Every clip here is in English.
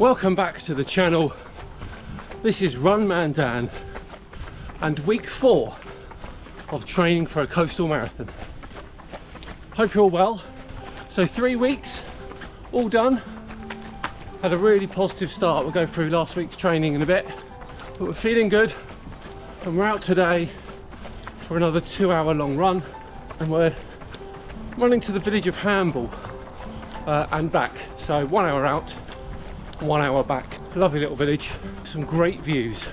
Welcome back to the channel. This is Runman Dan and week 4 of training for a coastal marathon. Hope you're all well. So 3 weeks, all done. Had a really positive start. We'll go through last week's training in a bit, but we're feeling good and we're out today for another 2-hour long run, and we're running to the village of Hamble and back. So 1 hour out, 1 hour back. Lovely little village, some great views.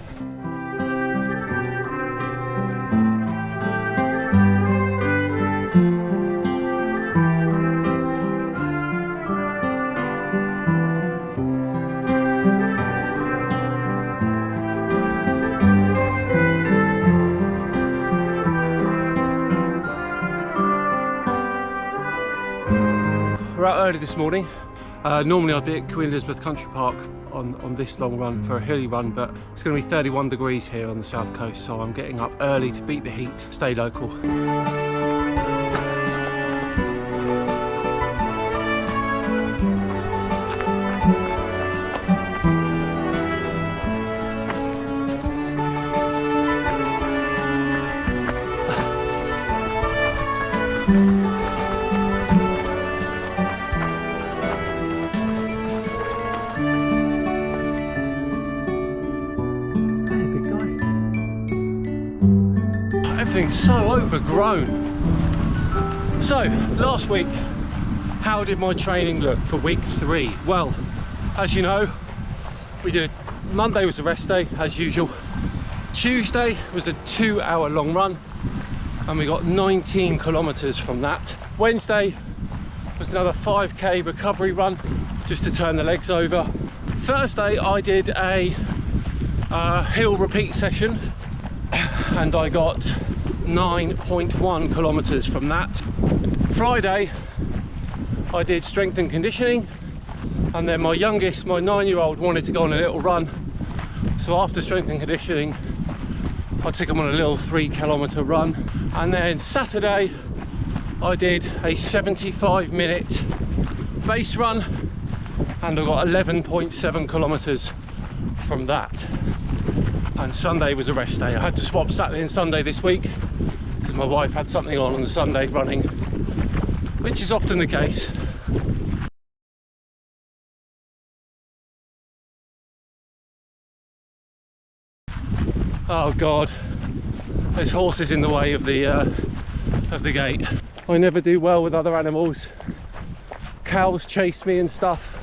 We're out early this morning. Normally I'd be at Queen Elizabeth Country Park on this long run for a hilly run, but it's going to be 31 degrees here on the south coast, so I'm getting up early to beat the heat, stay local. Everything's so overgrown. So last week, how did my training look for week 3? Well, as you know, Monday was a rest day as usual. Tuesday was a 2-hour long run and we got 19 kilometers from that. Wednesday was another 5k recovery run just to turn the legs over. Thursday I did a hill repeat session and I got 9.1 kilometers from that. Friday I did strength and conditioning, and then my youngest, my 9-year-old, wanted to go on a little run, so after strength and conditioning I took him on a little 3-kilometer run. And then Saturday I did a 75-minute base run and I got 11.7 kilometers from that. And Sunday was a rest day. I had to swap Saturday and Sunday this week because my wife had something on the Sunday running, which is often the case. Oh God, there's horses in the way of the gate. I never do well with other animals. Cows chase me and stuff.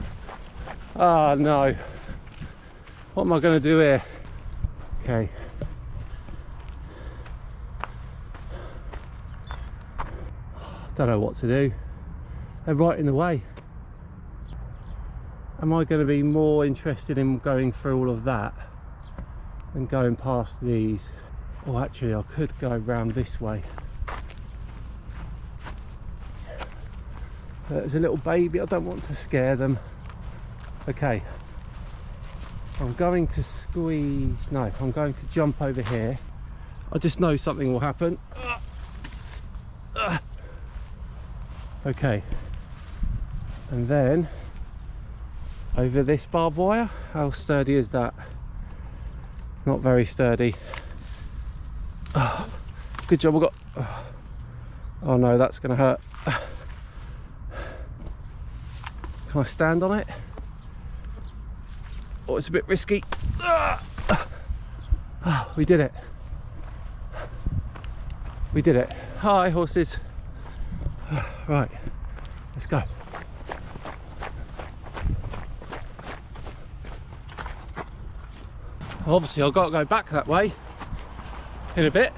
Ah, no. What am I going to do here? Okay. Don't know what to do. They're right in the way. Am I going to be more interested in going through all of that than going past these? Oh, actually I could go round this way. There's a little baby, I don't want to scare them. Okay. I'm going to I'm going to jump over here. I just know something will happen. Okay. And then over this barbed wire. How sturdy is that? Not very sturdy. Good job I got... Oh no, that's going to hurt. Can I stand on it? Oh, it's a bit risky. Oh, we did it. We did it. Hi, horses. Right, let's go. Obviously, I've got to go back that way in a bit.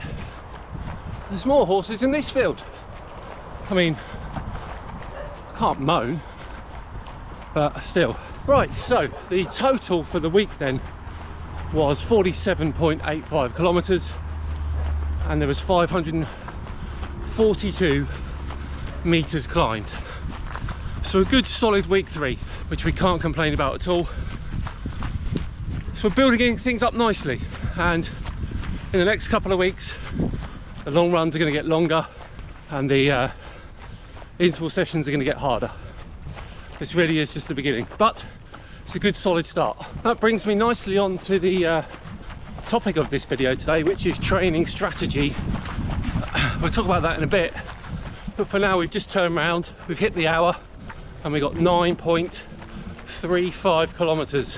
There's more horses in this field. I mean, I can't moan, but still. Right, so the total for the week then was 47.85 kilometers and there was 542 meters climbed. So a good solid week 3, which we can't complain about at all. So we're building things up nicely, and in the next couple of weeks the long runs are going to get longer and the interval sessions are going to get harder. This really is just the beginning, but It's a good solid start. That brings me nicely on to the topic of this video today, which is training strategy. We'll talk about that in a bit, but for now we've just turned around, we've hit the hour, and we got 9.35 kilometers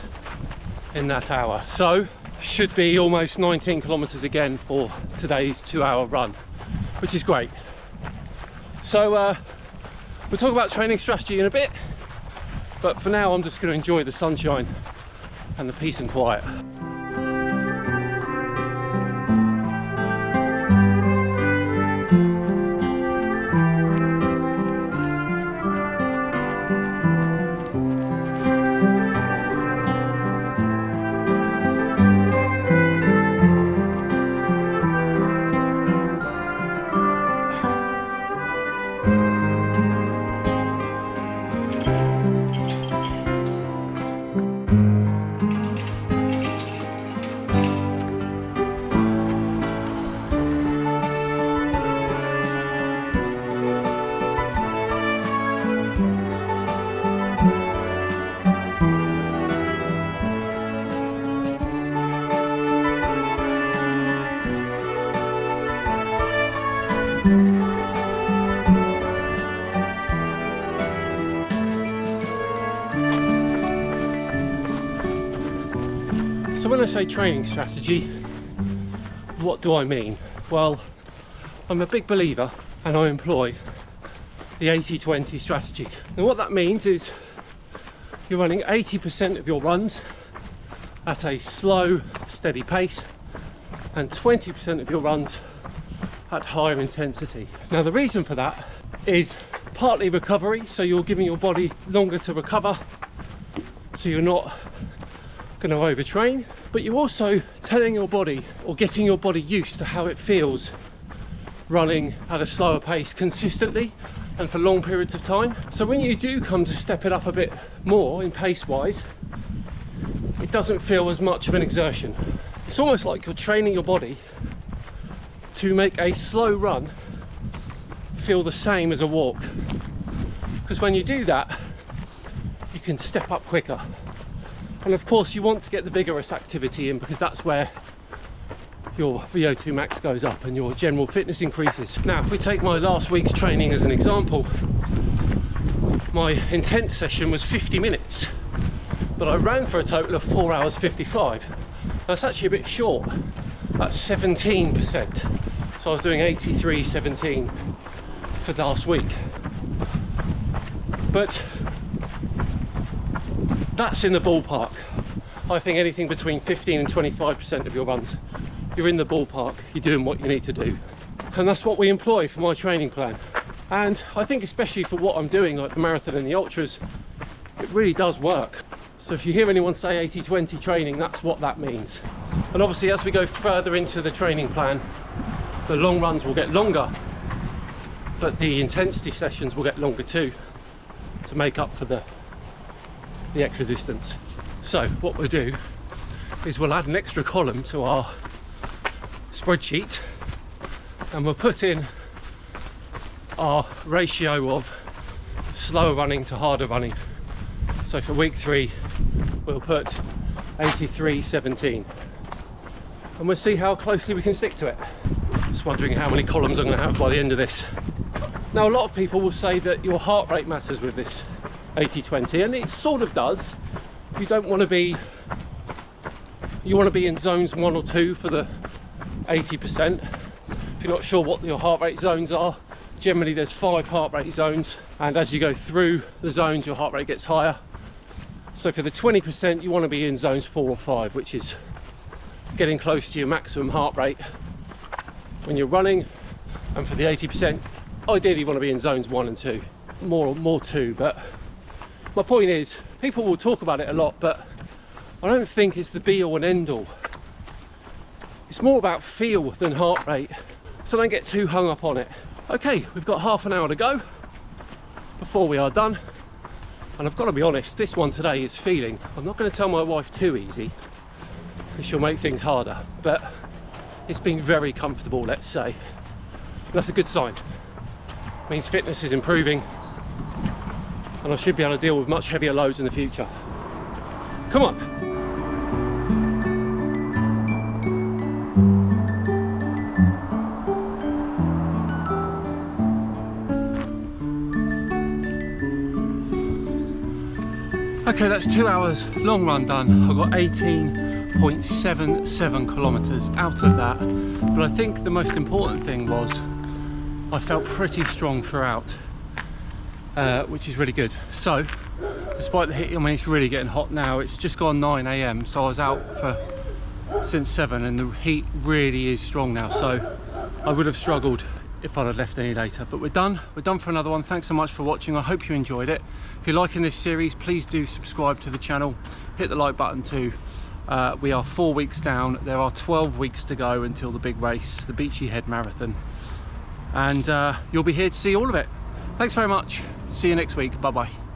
in that hour, so should be almost 19 kilometers again for today's 2-hour run, which is great. So we'll talk about training strategy in a bit, but for now I'm just going to enjoy the sunshine and the peace and quiet. So when I say training strategy, what do I mean? Well, I'm a big believer and I employ the 80-20 strategy. And what that means is you're running 80% of your runs at a slow, steady pace and 20% of your runs at higher intensity. Now the reason for that is partly recovery, so you're giving your body longer to recover, so you're not going to overtrain, but you're also telling your body or getting your body used to how it feels running at a slower pace consistently and for long periods of time. So when you do come to step it up a bit more in pace wise, it doesn't feel as much of an exertion. It's almost like you're training your body to make a slow run feel the same as a walk, because when you do that you can step up quicker. And of course you want to get the vigorous activity in, because that's where your VO2 max goes up and your general fitness increases. Now if we take my last week's training as an example, my intense session was 50 minutes, but I ran for a total of 4 hours 55. That's actually a bit short, that's 17%. So I was doing 83.17 for last week. But that's in the ballpark. I think anything between 15 and 25% of your runs, you're in the ballpark, you're doing what you need to do. And that's what we employ for my training plan. And I think especially for what I'm doing, like the marathon and the ultras, it really does work. So if you hear anyone say 80-20 training, that's what that means. And obviously as we go further into the training plan, the long runs will get longer, but the intensity sessions will get longer too, to make up for the extra distance. So what we'll do is we'll add an extra column to our spreadsheet and we'll put in our ratio of slower running to harder running. So for week 3 we'll put 83.17 and we'll see how closely we can stick to it. Just wondering how many columns I'm going to have by the end of this. Now a lot of people will say that your heart rate matters with this 80-20, and it sort of does. You don't want to be, you want to be in zones 1 or 2 for the 80%. If you're not sure what your heart rate zones are, generally there's 5 heart rate zones, and as you go through the zones your heart rate gets higher. So for the 20% you want to be in zones 4 or 5, which is getting close to your maximum heart rate when you're running. And for the 80%, ideally you want to be in zones 1 and 2, more 2. But my point is, people will talk about it a lot, but I don't think it's the be all and end all. It's more about feel than heart rate, so don't get too hung up on it. Okay, we've got half an hour to go before we are done, and I've got to be honest, this one today is feeling, I'm not going to tell my wife too easy because she'll make things harder, but it's been very comfortable, let's say. And that's a good sign. It means fitness is improving and I should be able to deal with much heavier loads in the future. Come on. Okay, that's 2 hours, long run done. I got 18.77 kilometers out of that. But I think the most important thing was I felt pretty strong throughout, which is really good. So, despite the heat, I mean, it's really getting hot now. It's just gone 9 AM, so I was out since 7, and the heat really is strong now. So I would have struggled if I'd have left any later, but we're done for another one. Thanks so much for watching. I hope you enjoyed it. If you're liking this series, please do subscribe to the channel, hit the like button too. We are 4 weeks down. There are 12 weeks to go until the big race, the Beachy Head Marathon, and you'll be here to see all of it. Thanks very much. See you next week. Bye bye.